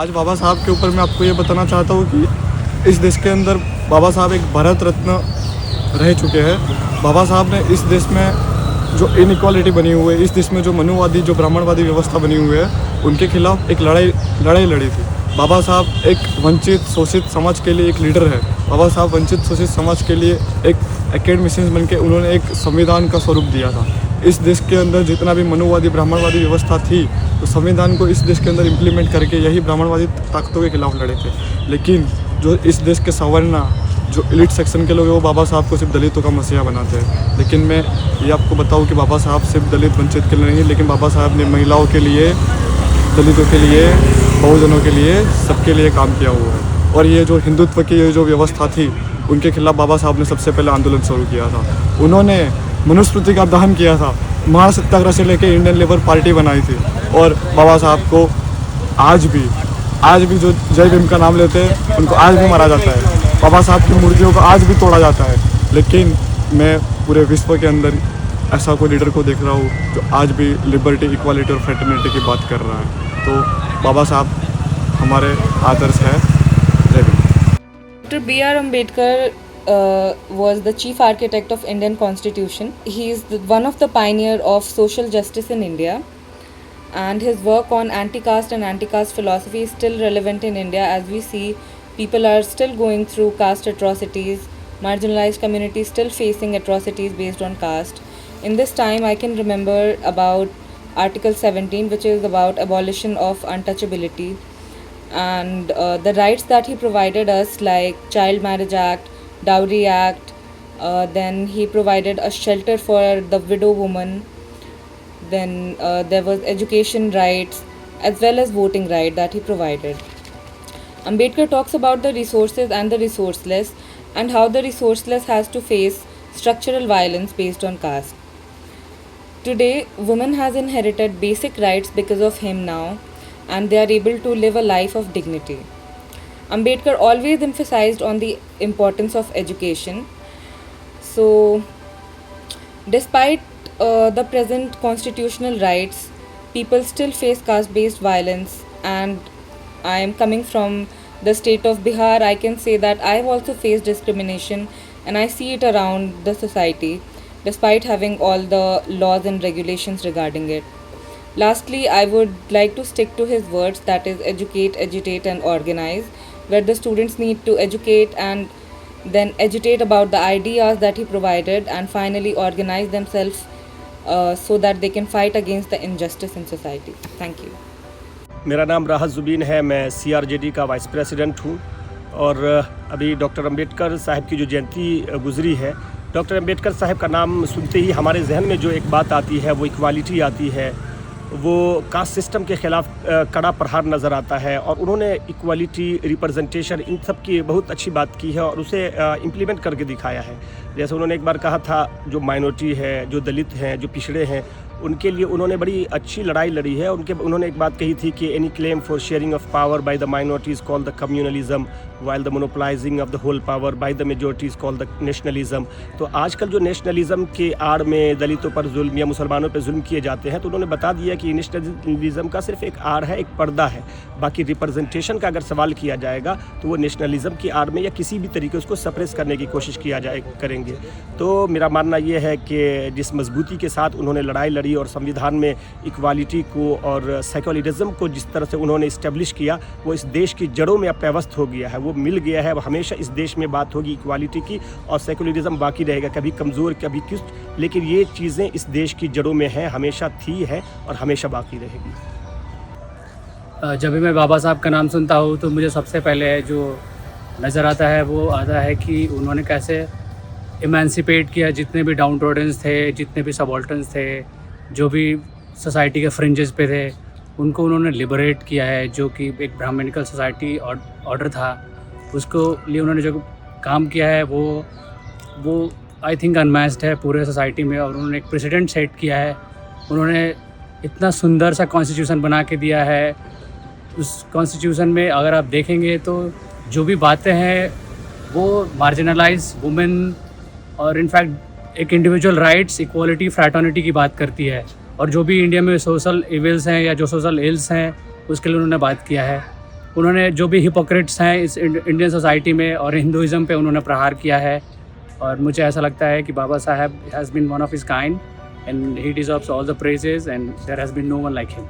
आज बाबा साहब के ऊपर मैं आपको ये बताना चाहता हूँ कि इस देश के अंदर बाबा साहब एक भारत रत्न रह चुके हैं। बाबा साहब ने इस देश में जो इनइक्वालिटी बनी हुई है, इस देश में जो मनुवादी जो ब्राह्मणवादी व्यवस्था बनी हुई है, उनके खिलाफ एक लड़ाई लड़ी थी। बाबा साहब एक वंचित शोषित समाज के लिए एक लीडर है। बाबा साहब वंचित शोषित समाज के लिए एक एकेडमिशियन बन के उन्होंने एक संविधान का स्वरूप दिया था। इस देश के अंदर जितना भी मनुवादी ब्राह्मणवादी व्यवस्था थी, तो संविधान को इस देश के अंदर इम्प्लीमेंट करके यही ब्राह्मणवादी ताकतों के खिलाफ लड़े थे। लेकिन जो इस देश के सवर्णा जो एलिट सेक्शन के लोग हैं, वो बाबा साहब को सिर्फ दलितों का मसीहा बनाते हैं। लेकिन मैं ये आपको बताऊं कि बाबा साहब सिर्फ दलित वंचित के लिए नहीं, लेकिन बाबा साहब ने महिलाओं के लिए, दलितों के लिए, बहुजनों के लिए, सबके लिए काम किया हुआ है। और ये जो हिंदुत्व की ये जो व्यवस्था थी, उनके खिलाफ बाबा साहब ने सबसे पहले आंदोलन शुरू किया था। उन्होंने मनुस्मृति का दहन किया था, महान सत्याग्रह से लेकर इंडियन लेबर पार्टी बनाई थी। और बाबा साहब को आज भी जो जय भीम का नाम लेते हैं, उनको आज भी मारा जाता है। बाबा साहब की मूर्तियों को आज भी तोड़ा जाता है। लेकिन मैं पूरे विश्व के अंदर ऐसा कोई लीडर को देख रहा हूँ जो आज भी लिबर्टी, इक्वालिटी और फ्रेटर्निटी की बात कर रहा है। तो बाबा साहब हमारे आदर्श है। जय Bhim. Dr. B.R. Ambedkar was the chief architect of Indian Constitution. He is one of the pioneer of social justice in India, and his work on anti-caste and anti-caste philosophy is still relevant in India. As we see, people are still going through caste atrocities, marginalized communities still facing atrocities based on caste. In this time, I can remember about Article 17, which is about abolition of untouchability, and the rights that he provided us, like Child Marriage Act, Dowry Act. Then he provided a shelter for the widow woman. Then there was education rights as well as voting right that he provided. Ambedkar talks about the resources and the resourceless, and how the resourceless has to face structural violence based on caste. Today, women has inherited basic rights because of him now, and they are able to live a life of dignity. Ambedkar always emphasized on the importance of education. So, despite the present constitutional rights, people still face caste-based violence, and I am coming from the state of Bihar. I can say that I have also faced discrimination, and I see it around the society, despite having all the laws and regulations regarding it. Lastly, I would like to stick to his words, that is educate, agitate and organize, where the students need to educate and then agitate about the ideas that he provided, and finally organize themselves so that they can fight against the injustice in society. Thank you. मेरा नाम राहत ज़ुबीन है। मैं CRJD का vice president हूँ। और अभी doctor Ambedkar साहब की जो जयंती गुजरी है, डॉक्टर अंबेडकर साहब का नाम सुनते ही हमारे जहन में जो एक बात आती है, वो इक्वालिटी आती है, वो कास्ट सिस्टम के ख़िलाफ़ कड़ा प्रहार नज़र आता है। और उन्होंने इक्वालिटी, रिप्रेजेंटेशन, इन सब की बहुत अच्छी बात की है और उसे इम्प्लीमेंट करके दिखाया है। जैसे उन्होंने एक बार कहा था, जो माइनॉरिटी है, जो दलित हैं, जो पिछड़े हैं, उनके लिए उन्होंने बड़ी अच्छी लड़ाई लड़ी है। उन्होंने एक बात कही थी कि any claim for sharing of power by the minorities called the communalism, while the monopolizing of the whole power by the majorities called the nationalism. तो आजकल जो नेशनलिज्म के आड़ में दलितों पर जुल्म या मुसलमानों पर जुल्म किए जाते हैं, तो उन्होंने बता दिया कि नेशनलिज्म का सिर्फ एक आड़ है, एक पर्दा है। बाकी रिप्रेजेंटेशन का अगर सवाल किया जाएगा, तो वो नेशनलिज्म की आड़ में या किसी भी तरीके उसको सप्रेस करने की कोशिश करेंगे। तो मेरा मानना ये है कि जिस मजबूती के साथ उन्होंने लड़ाई लड़ी और संविधान में इक्वालिटी को और सेक्युलरिज्म को जिस तरह से उन्होंने इस्टेब्लिश किया, वो इस देश की जड़ों में अब पेवस्त हो गया है, वो मिल गया है। हमेशा इस देश में बात होगी इक्वालिटी की, और सेक्युलरिज्म बाकी रहेगा, कभी कमज़ोर कभी कुछ, लेकिन ये चीज़ें इस देश की जड़ों में हैं, हमेशा थी है और हमेशा बाकी रहेगी। जब भी मैं बाबा साहब का नाम सुनता हूँ, तो मुझे सबसे पहले जो नज़र आता है वो आता है कि उन्होंने कैसे इमेंसिपेट किया जितने भी डाउन टोडन्स थे, जितने भी सबॉल्टन्स थे, जो भी सोसाइटी के फ्रिंजेस पे थे, उनको उन्होंने लिबरेट किया है। जो कि एक ब्राह्मणिकल सोसाइटी ऑर्डर था, उसको लिए उन्होंने जो काम किया है वो आई थिंक अनमैच्ड है पूरे सोसाइटी में। और उन्होंने एक प्रेसिडेंट सेट किया है। उन्होंने इतना सुंदर सा कॉन्स्टिट्यूशन बना के दिया है। उस कॉन्स्टिट्यूशन में अगर आप देखेंगे तो जो भी बातें हैं वो मार्जिनलाइज वुमेन और इनफैक्ट एक इंडिविजुअल राइट्स, इक्वालिटी, फ्रैटर्निटी की बात करती है। और जो भी इंडिया में सोशल इविल्स हैं या जो सोशल इल्स हैं, उसके लिए उन्होंने बात किया है। उन्होंने जो भी हिपोक्रेट्स हैं इस इंडियन सोसाइटी में और हिंदुज़म पे उन्होंने प्रहार किया है। और मुझे ऐसा लगता है कि Baba Saheb has been one of his kind and he deserves all the praises and there has been no one like him.